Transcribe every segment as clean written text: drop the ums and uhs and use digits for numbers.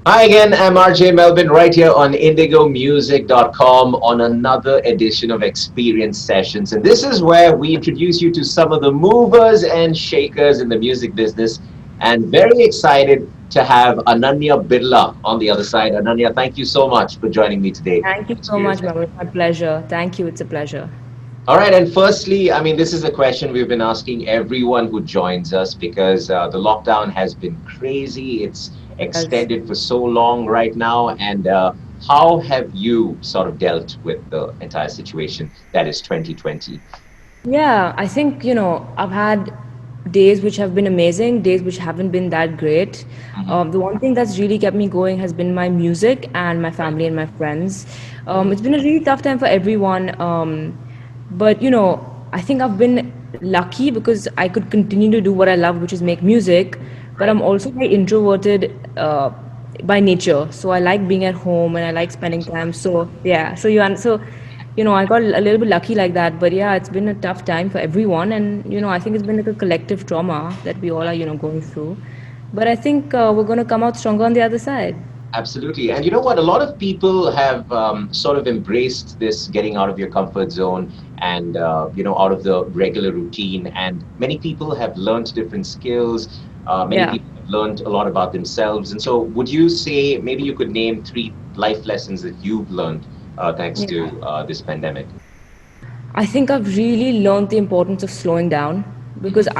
Hi again, I'm RJ Melbin right here on indigomusic.com on another edition of Experience Sessions. And this is where we introduce you to some of the movers and shakers in the music business. And very excited to have Ananya Birla on the other side. Ananya, thank you so much for joining me today Thank you on so Experience much, Sessions. Mama. It's my pleasure. Thank you. It's a pleasure. All right, and firstly, I mean, this is a question we've been asking everyone who joins us because the lockdown has been crazy. It's Yes. extended for so long right now. And how have you sort of dealt with the entire situation that is 2020? Yeah, I think, I've had days which have been amazing, days which haven't been that great. Hmm. The one thing that's really kept me going has been my music and my Right. family and my friends. Mm. It's been a really tough time for everyone. But, I think I've been lucky because I could continue to do what I love, which is make music. But Right. I'm also very introverted by nature. So I like being at home and I like spending time. So, yeah. I got a little bit lucky like that, but yeah, it's been a tough time for everyone, and I think it's been like a collective trauma that we all are going through. But I think we're going to come out stronger on the other side. Absolutely. And you know what? A lot of people have sort of embraced this getting out of your comfort zone and, out of the regular routine. And many people have learned different skills. Many Yeah. people have learned a lot about themselves. And so, would you say maybe you could name three life lessons that you've learned thanks Yeah. to this pandemic? I think I've really learned the importance of slowing down because Hmm.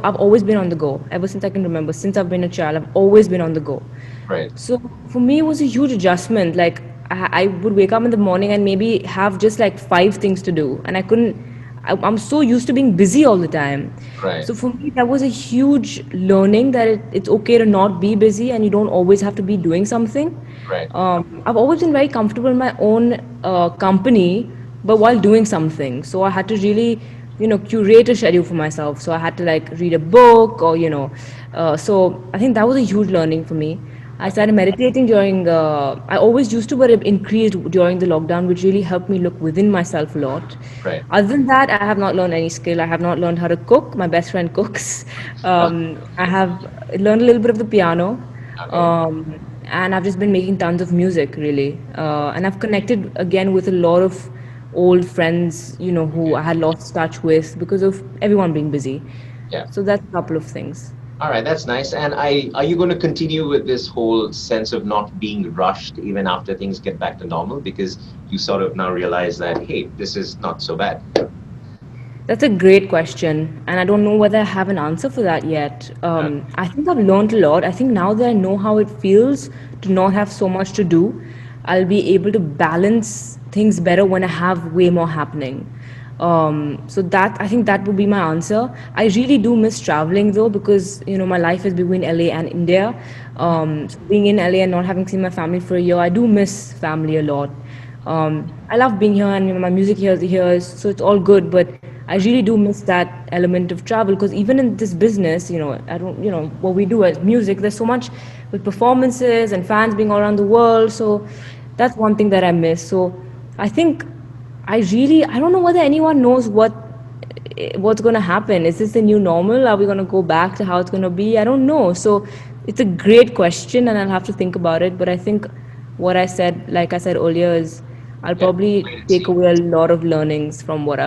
I've always been on the go ever since I can remember. Since I've been a child, I've always been on the go. Right. So for me, it was a huge adjustment. Like I would wake up in the morning and maybe have just like five things to do, and I couldn't. I'm so used to being busy all the time. Right. So for me, that was a huge learning that it's okay to not be busy and you don't always have to be doing something. Right. I've always been very comfortable in my own company, but while doing something. So I had to really, curate a schedule for myself. So I had to like read a book or, so I think that was a huge learning for me. I Okay. started meditating I always used to, but it increased during the lockdown, which really helped me look within myself a lot. Right. Other than that, I have not learned any skill. I have not learned how to cook. My best friend cooks. I have learned a little bit of the piano. Okay. And I've just been making tons of music, really. And I've connected again with a lot of old friends, who Okay. I had lost touch with because of everyone being busy. Yeah. So that's a couple of things. All right, that's nice. And are you going to continue with this whole sense of not being rushed even after things get back to normal? Because you sort of now realize that, hey, this is not so bad. That's a great question, and I don't know whether I have an answer for that yet. Uh, I think I've learned a lot. I think now that I know how it feels to not have so much to do, I'll be able to balance things better when I have way more happening. So that I think that would be my answer. I really do miss traveling though because my life is between LA and India. So being in LA and not having seen my family for a year, I do miss family a lot. I love being here and my music here, so it's all good. But I really do miss that element of travel because even in this business, I don't, what we do as music, there's so much with performances and fans being all around the world. So that's one thing that I miss. So I think I don't know whether anyone knows what's going to happen. Is this the new normal? Are we going to go back to how it's going to be? I don't know. So it's a great question and I'll have to think about it. But I think what I said, like I said earlier, is I'll yeah, probably wait and take see. away a lot of learnings from what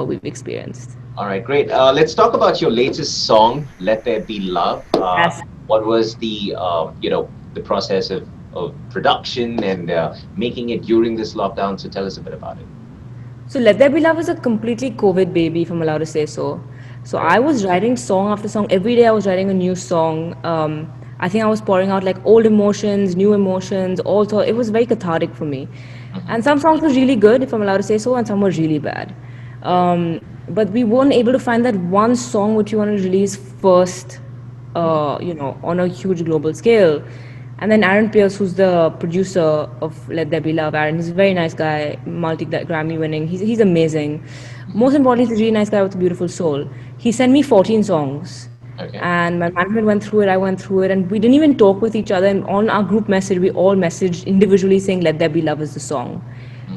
we've experienced. All right, great. Let's talk about your latest song, "Let There Be Love." Yes. What was the process of production and making it during this lockdown? So tell us a bit about it. So Let There Be Love is a completely COVID baby, if I'm allowed to say so. So Right. I was writing song after song. Every day I was writing a new song. I think I was pouring out like old emotions, new emotions, also. It was very cathartic for me. Hmm. And some songs were really good, if I'm allowed to say so, and some were really bad. Right. But we weren't able to find that one song which you want to release first, Hmm. on a huge global scale. And then Aaron Pierce, who's the producer of Let There Be Love, Aaron, he's a very nice guy, multi Grammy winning. He's amazing. Hmm. Most importantly, he's a really nice guy with a beautiful soul. He sent me 14 songs. Okay. And my management went through it, I went through it, and we didn't even talk with each other. And on our group message, we all messaged individually saying, Let There Be Love is the song.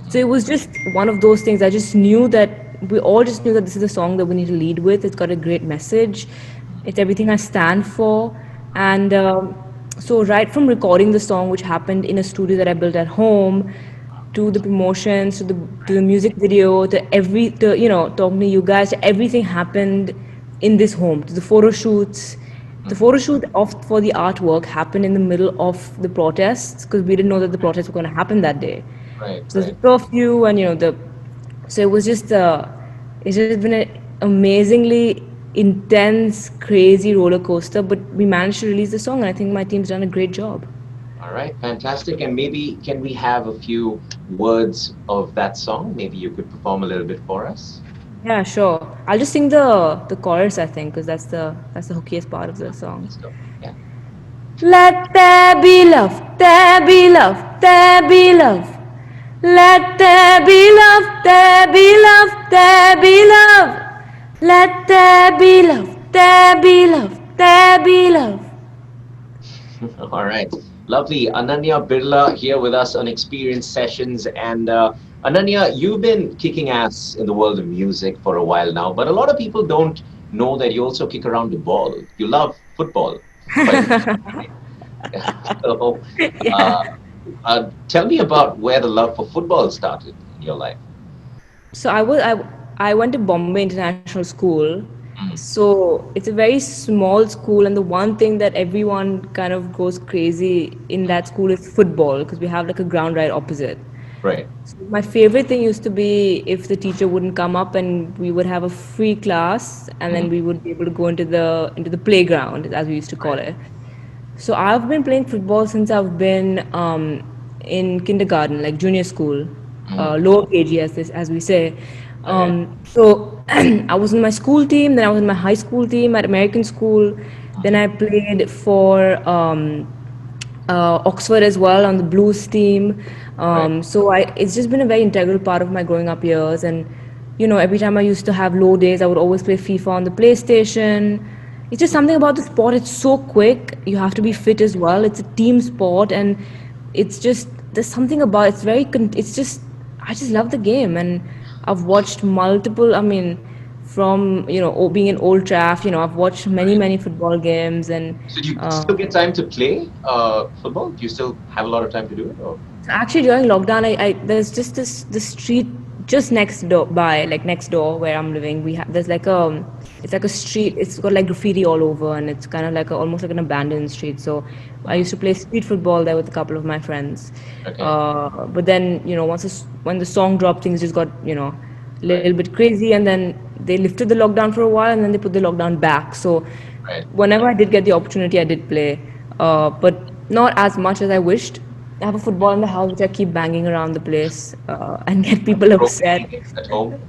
So Hmm. it was just one of those things. I just knew that we all just knew that this is a song that we need to lead with. It's got a great message. Hmm. It's everything I stand for, and So right from recording the song, which happened in a studio that I built at home, to the promotions, to the music video, to talking to you guys, everything happened in this home. To the photo shoots, the Hmm. photo shoot of for the artwork happened in the middle of the protests because we didn't know that the protests were going to happen that day. Right, So there's right. a curfew, and the so it was just it's just been an amazingly intense, crazy roller coaster. But we managed to release the song, and I think my team's done a great job. All right, fantastic. And maybe can we have a few words of that song? Maybe you could perform a little bit for us. Yeah, sure. I'll just sing the chorus, I think, because that's the hookiest part of the song. Let's go. Yeah. Let there be love, there be love, there be love. Let there be love, there be love, there be love. Let there be love, there be love, there be love. All right. Lovely. Ananya Birla here with us on Experience Sessions. And Ananya, you've been kicking ass in the world of music for a while now, but a lot of people don't know that you also kick around the ball. You love football quite a bit. So, uh, tell me about where the love for football started in your life. So I went to Bombay International School. Mm, So it's a very small school, and the one thing that everyone kind of goes crazy in that school is football because we have like a ground right opposite. right. So my favorite thing used to be if the teacher wouldn't come up and we would have a free class, and then Mm, we would be able to go into the playground as we used to call right. it. So I've been playing football since I've been in kindergarten, like junior school, Mm, lower KG as we say. okay. So I was in my school team, then I was in my high school team at American school, then Mm, I played for Oxford as well on the blues team. right. It's just been a very integral part of my growing up years. And every time I used to have low days, I would always play FIFA on the PlayStation. It's just something about the sport. It's so quick. You have to be fit as well. It's a team sport, and it's just there's something about it's very. It's just I just love the game, and I've watched multiple. I mean, from being in Old Traff, I've watched many football games, and So do you uh, still get time to play football? Do you still have a lot of time to do it? Or so actually, during lockdown, I there's just this street just next door where I'm living. There's like it's like a street. It's got like graffiti all over, and it's kind of like almost like an abandoned street. So I mm, used to play street football there with a couple of my friends. okay, But then when the song dropped, things just got a little right, bit crazy, and then they lifted the lockdown for a while, and then they put the lockdown back. So right. whenever I did get the opportunity, I did play, but not as much as I wished. I have a football in the house which I keep banging around the place and get Have you people broken upset. anything at home?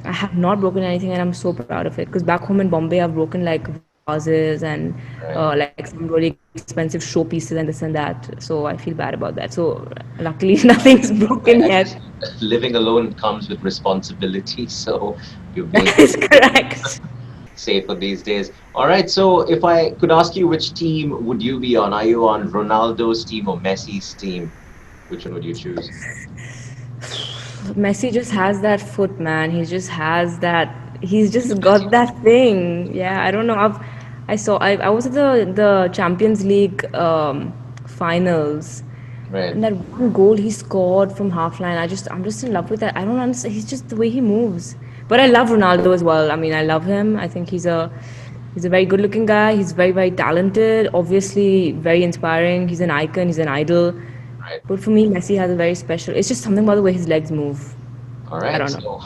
I have not broken anything, and I'm so proud of it. Because back home in Bombay, I've broken like vases and Right. like some really expensive showpieces and this and that. So I feel bad about that. So luckily, nothing's broken I yet. guess living alone comes with responsibility, so you've made That is correct. safer these days. All right, so if I could ask you, which team would you be on? Are you on Ronaldo's team or Messi's team? Which one would you choose? Messi just has that foot, man. He just has that. He's just got that thing. Yeah, I don't know. I was at the Champions League finals, Right. and that one goal he scored from half line. I'm just in love with that. I don't understand. He's just the way he moves. But I love Ronaldo as well. I mean, I love him. I think he's a very good looking guy. He's very talented. Obviously, very inspiring. He's an icon. He's an idol. Right. But for me, Messi has a very special. It's just something about the way his legs move. All I right. don't So know.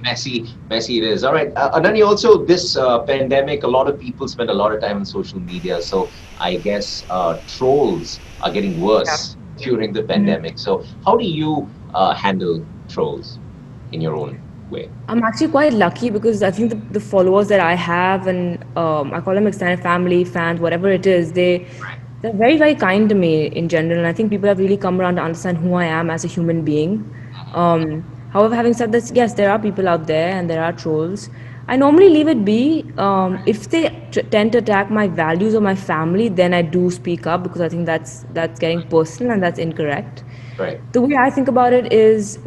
Messi it is. All right. And then also this pandemic, a lot of people spend a lot of time on social media. So I guess trolls are getting Yeah. worse during the pandemic. So how do you handle trolls in your own way? I'm actually quite lucky because I think the followers that I have, and I call them extended family, fans, whatever it is, they're very kind to me in general. And I think people have really come around to understand who I am as a human being. However, having said this, yes, there are people out there and there are trolls. I normally leave it be. If they tend to attack my values or my family, then I do speak up because I think that's getting personal and that's incorrect. Right. The way I think about it is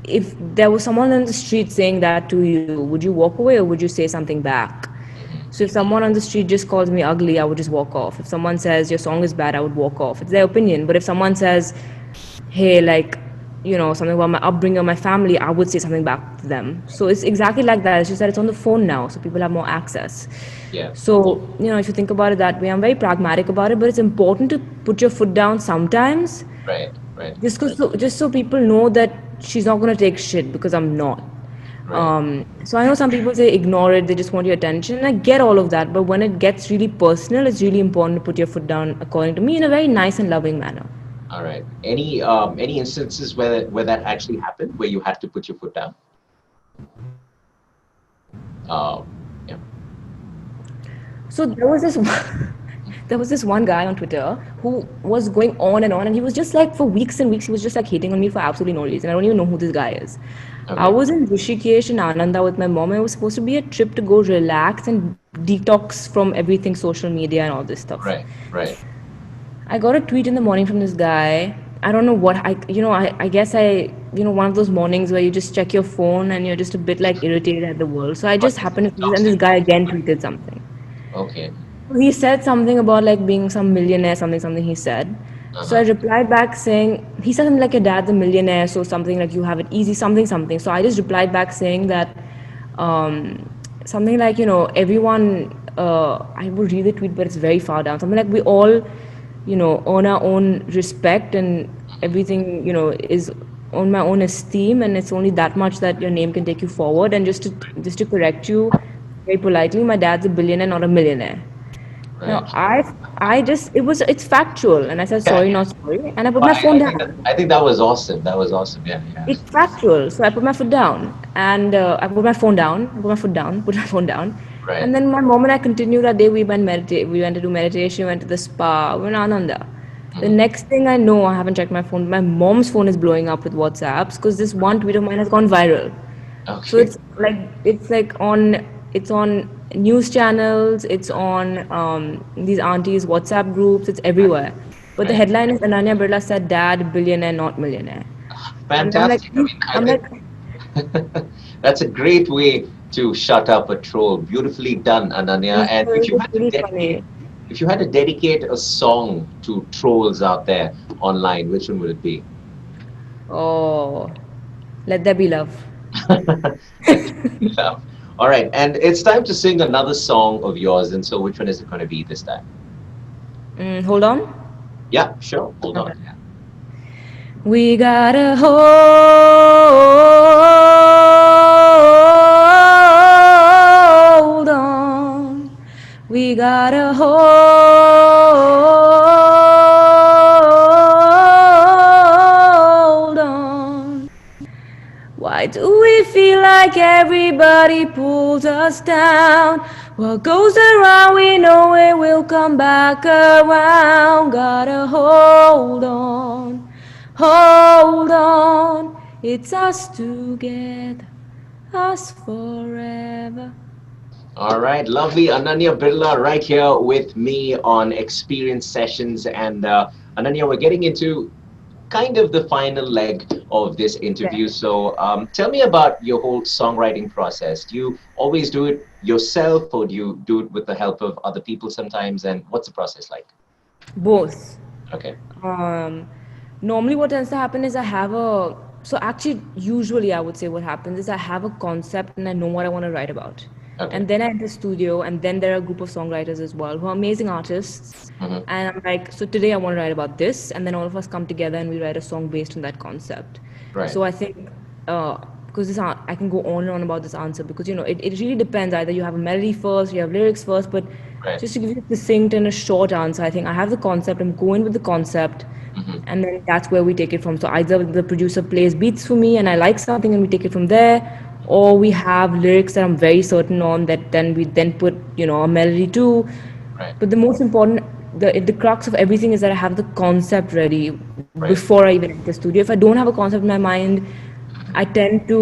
if there was someone on the street saying that to you, would you walk away or would you say something back? So if someone on the street just calls me ugly, I would just walk off. If someone says your song is bad, I would walk off. It's their opinion. But if someone says, hey, like, something about my upbringing or my family, I would say something back to them. So it's exactly like that. It's just that it's on the phone now, so people have more access. Yeah. So, if you think about it that way, I'm very pragmatic about it, but it's important to put your foot down sometimes, Right. Right. just so people know that she's not going to take shit because I'm not. Right. So I know some people say ignore it, they just want your attention. I get all of that, but when it gets really personal, it's really important to put your foot down, according to me, in a very nice and loving manner. All right. Any instances where that actually happened, where you had to put your foot down? Yeah. So there was this one guy on Twitter who was going on, and he was just like, for weeks and weeks, he was just like hating on me for absolutely no reason. I don't even know who this guy is. I Okay. was in Rishikesh and Ananda with my mom, and it was supposed to be a trip to go relax and detox from everything social media and all this stuff. Right. Right. I got a tweet in the morning from this guy. I don't know what I guess one of those mornings where you just check your phone and you're just a bit like irritated at the world. So I What just is happened to see this, and this toxic? guy again tweeted something. Okay. He said something about like being some millionaire, something he said. So I Uh-huh. replied back saying, he said something like your dad's a millionaire, so something like you have it easy, something. So I just replied back saying that something like, everyone, I will read the tweet, but it's very far down. Something like we all, earn our own respect, and everything, is on my own esteem, and it's only that much that your name can take you forward. And just to correct you very politely, my dad's a billionaire, not a millionaire. Now Right. it's factual, and I said Yeah. sorry, not sorry, and I put Well, my phone I down. think that was awesome. That was awesome. Yeah. Yeah. It's factual, so I put my foot down, and I put my phone down. I put my foot down. Put my phone down, Right. and then my mom and I continued that day. We went meditate. We went to do meditation. Went to the spa. We went Ananda. The Mhm. next thing I know, I haven't checked my phone. My mom's phone is blowing up with WhatsApps because this one tweet of mine has gone viral. So Okay. it's on news channels, it's on these aunties WhatsApp groups, it's everywhere. But the Right. headline is Ananya Birla said dad billionaire not millionaire. And I'm like Fantastic. I mean, I'm like that's a great way to shut up a troll. Beautifully done, Ananya. thank And you, it was really funny. if you had to dedicate a song to trolls out there online, which one would it be? Oh, let there be love. Let's love. All right, and it's time to sing another song of yours. And so, which one is it going to be this time? Hold on. Yeah, sure. Hold on. Yeah. We gotta hold on. We gotta hold on. Why do we feel like everybody pulls us down? What goes around, we know it will come back around. Gotta hold on. It's us together, us forever. All right, lovely. Ananya Birla right here with me on Experience Sessions. And Ananya, we're getting into kind of the final leg of this interview. So tell me about your whole songwriting process. Do you always do it yourself, or do you do it with the help of other people sometimes? And what's the process like? Both. Okay. Um, Normally, what tends to happen is I have a. So, actually, usually, I would say what happens is I have a concept and I know what I want to write about. Okay. And then I enter studio, and then there are a group of songwriters as well who are amazing artists. Hmm. And I'm like, so today I want to write about this. And then all of us come together and we write a song based on that concept. Right. So, I think. Because I can go on and on about this answer because it really depends. Either you have a melody first, you have lyrics first, but Right. just to give you a succinct and a short answer, I think I have the concept. I'm going with the concept, Hmm. and then that's where we take it from. So either the producer plays beats for me and I like something and we take it from there, or we have lyrics that I'm very certain on that then we then put a melody too. Right. But the most important, the crux of everything is that I have the concept ready Right. before I even enter the studio. If I don't have a concept in my mind, I tend to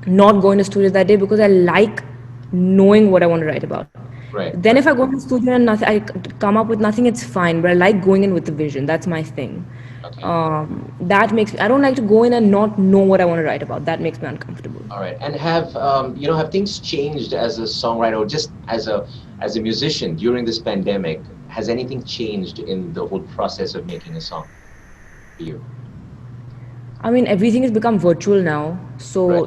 not go in the studio that day because I like knowing what I want to write about. Right, Then right. if I go in the studio and nothing, come up with nothing, it's fine. But I like going in with the vision. That's my thing. Okay. That makes me. I don't like to go in and not know what I want to write about. That makes me uncomfortable. All right. And have have things changed as a songwriter or just as a musician during this pandemic? Has anything changed in the whole process of making a song for you? I mean, everything has become virtual now. Right. So,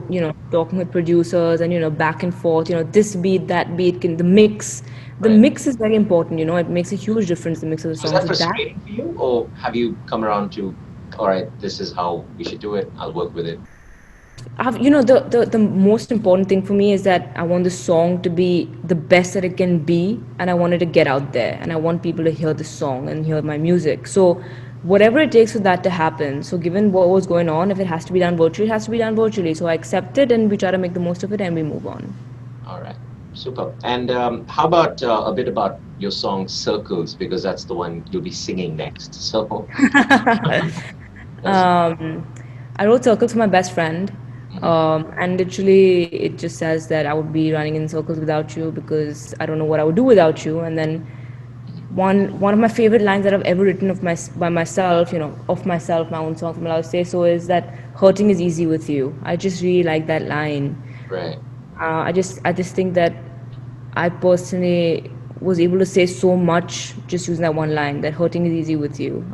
talking with producers and, back and forth, this beat, that beat, the mix. The Right. mix is very important, it makes a huge difference, the mix of the So is song. that So that, frustrating for you, or have you come around to, all right, this is how we should do it. I'll work with it. the most important thing for me is that I want the song to be the best that it can be, and I want it to get out there, and I want people to hear the song and hear my music. So, whatever it takes for that to happen. So, given what was going on, if it has to be done virtually, it has to be done virtually. So, I accept it, and we try to make the most of it, and we move on. All right. Super. And how about a bit about your song Circles, because that's the one you'll be singing next. So, yes. I wrote circles for my best friend, Mhm. and literally it just says that I would be running in circles without you because I don't know what I would do without you. And then one of my favorite lines that I've ever written of by myself, of myself, my own song from Allowed to Say So, is that hurting is easy with you. I just really like that line. Right. I just think that I personally was able to say so much just using that one line, that hurting is easy with you.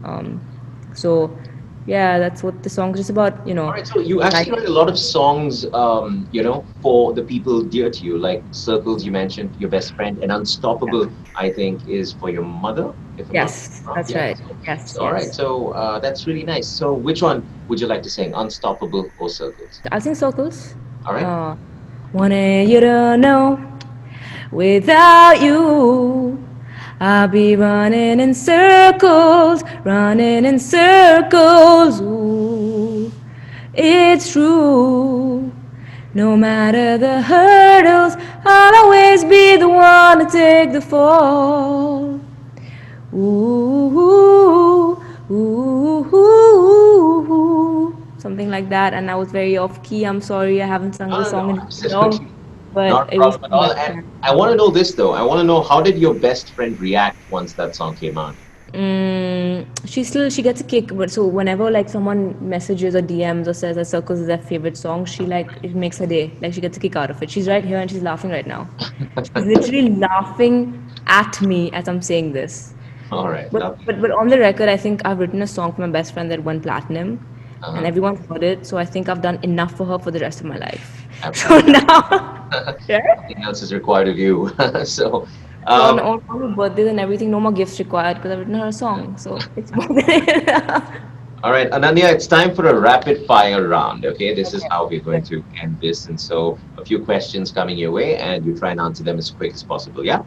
So yeah, that's what the song is just about. All right, so you Like, actually write a lot of songs, for the people dear to you, like Circles, you mentioned, your best friend, and Unstoppable, I think, is for your mother, if I'm not yes, wrong. that's Yeah. right. So, Yes, so all right, yes. so that's really nice. So, which one would you like to sing, Unstoppable or Circles? I'll sing circles. All right. Uh, Wanted you to know, without you, I'll be running in circles. Ooh, it's true. No matter the hurdles, I'll always be the one to take the fall. Ooh, ooh, ooh, ooh. Something like that. And I was very off key. I'm sorry, I haven't sung No, the no, song no, in so long, absolutely. but Not a it was problem for at my all. best And friend. I want to know this, though. I want to know, how did your best friend react once that song came out? She gets a kick, but so whenever like someone messages or DMs or says that Circles is their favorite song, she like it makes her day. Like she gets a kick out of it. She's right here and she's laughing right now. She's literally laughing at me as I'm saying this. All right, But lovely. but but on the record, I think I've written a song for my best friend that went platinum, and Uh-huh. everyone's heard it. So I think I've done enough for her for the rest of my life. So Absolutely. now, yeah. Nothing else is required of you. So, So on, um, on all her birthdays and everything, no more gifts required because I've written her a song. So it's more than enough. all right, Ananya, it's time for a rapid fire round. Okay, this is how we're going to end this. And so, a few questions coming your way, and you try and answer them as quick as possible. Yeah?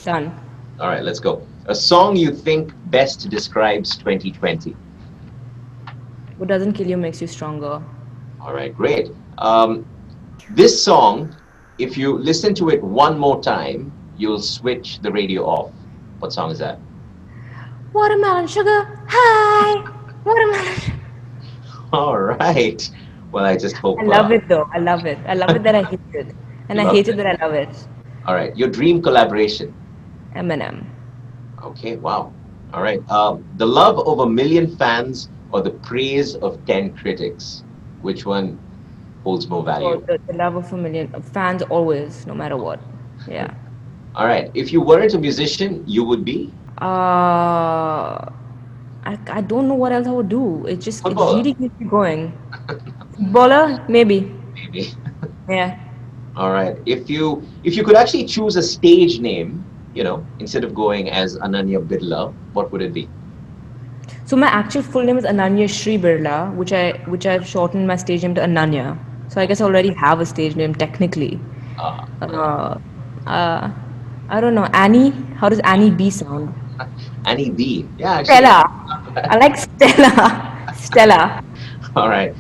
Done. All right, let's go. A song you think best describes 2020. What doesn't kill you makes you stronger. All right, great. This song, if you listen to it one more time, you'll switch the radio off. What song is that? Watermelon sugar high. Watermelon. All right. Well, I just I hope love it though. I love it. I love it that I hate it, and you I love hate it it. that I love it. All right, your dream collaboration. Eminem. Okay, wow. All right. The love of a million fans or the praise of 10 critics? Which one holds more Oh, value? the love of a million fans always, no matter what. Yeah. All right. If you weren't a musician, you would be I don't know what else I would do. It footballer, really keeps me going. Bowler, maybe. maybe. Yeah. All right. If you could actually choose a stage name, instead of going as Ananya Birla, what would it be? So my actual full name is Ananya Birla, which I've shortened my stage name to Ananya. So I guess I already have a stage name technically. Right. Uh, uh, I don't know. Annie? How does Annie B sound? Annie B. Yeah, actually. Stella. I like Stella. Stella All right.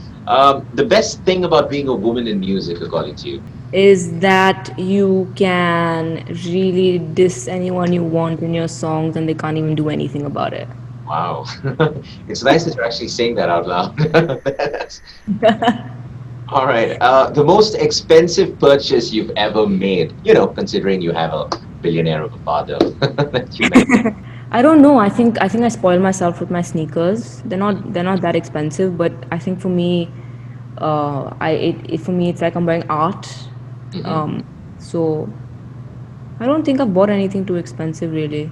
The best thing about being a woman in music, according to you. is that you can really diss anyone you want in your songs and they can't even do anything about it. Wow. It's nice that you're actually saying that out loud. That's- All right. The most expensive purchase you've ever made, considering you have a billionaire of a father that you met? I don't know. I think I spoil myself with my sneakers. They're not that expensive, but I think for me, for me it's like I'm buying art. Hmm. Um, so I don't think I've bought anything too expensive really,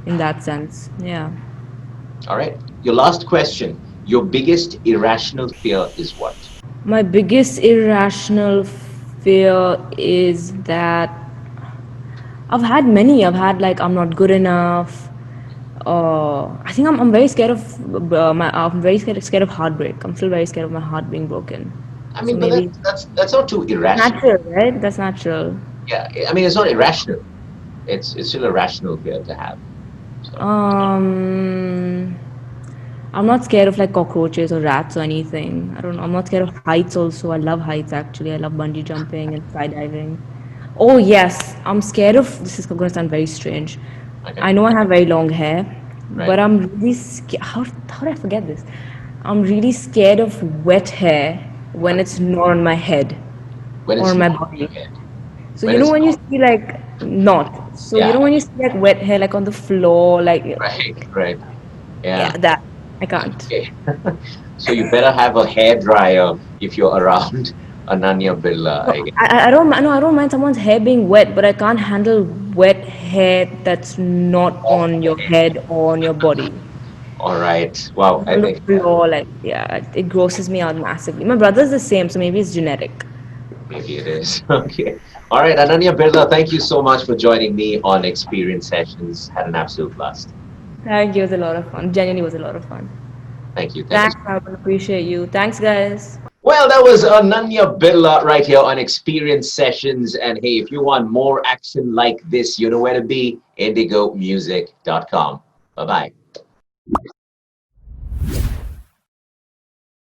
in that sense. Yeah. All right. Your last question. Your biggest irrational fear is what? My biggest irrational fear is that I've had many. I've had like I'm not good enough. I think I'm very scared of I'm very scared of heartbreak. I'm still very scared of my heart being broken. I So mean, but maybe that's not too irrational. natural, right? That's natural. Yeah, I mean, it's not irrational. It's still a rational fear to have. So, Um, I'm not scared of like cockroaches or rats or anything. I don't know. I'm not scared of heights also. I love heights actually. I love bungee jumping and skydiving. Oh yes, I'm scared of this is going to sound very strange. okay, I know I have very long hair, right. but I'm really scared. How did I forget this? I'm really scared of wet hair when it's not on my head When or it's on my not on body. your head. So When you know it's when you not. see like not. So you Yeah. know when you see like wet hair like on the floor, like Right. Right. yeah, Yeah. that I can't. Okay. So you better have a hair dryer if you're around Ananya Birla, No, I guess. I don't no, I don't mind someone's hair being wet, but I can't handle wet hair that's not Off on the your head. head or on your body. All right. Wow. I On the think floor, like yeah, it grosses me out massively. My brother's the same, so maybe it's genetic. maybe it is. Okay. All right, Ananya Birla, thank you so much for joining me on Experience Sessions. Had an absolute blast. Thank you, it was a lot of fun. Genuinely was a lot of fun. Thank you. Thank you. Thanks, I appreciate you. Thanks, guys. Well, that was Ananya Birla right here on Experience Sessions. And hey, if you want more action like this, you know where to be, indigomusic.com. Bye bye.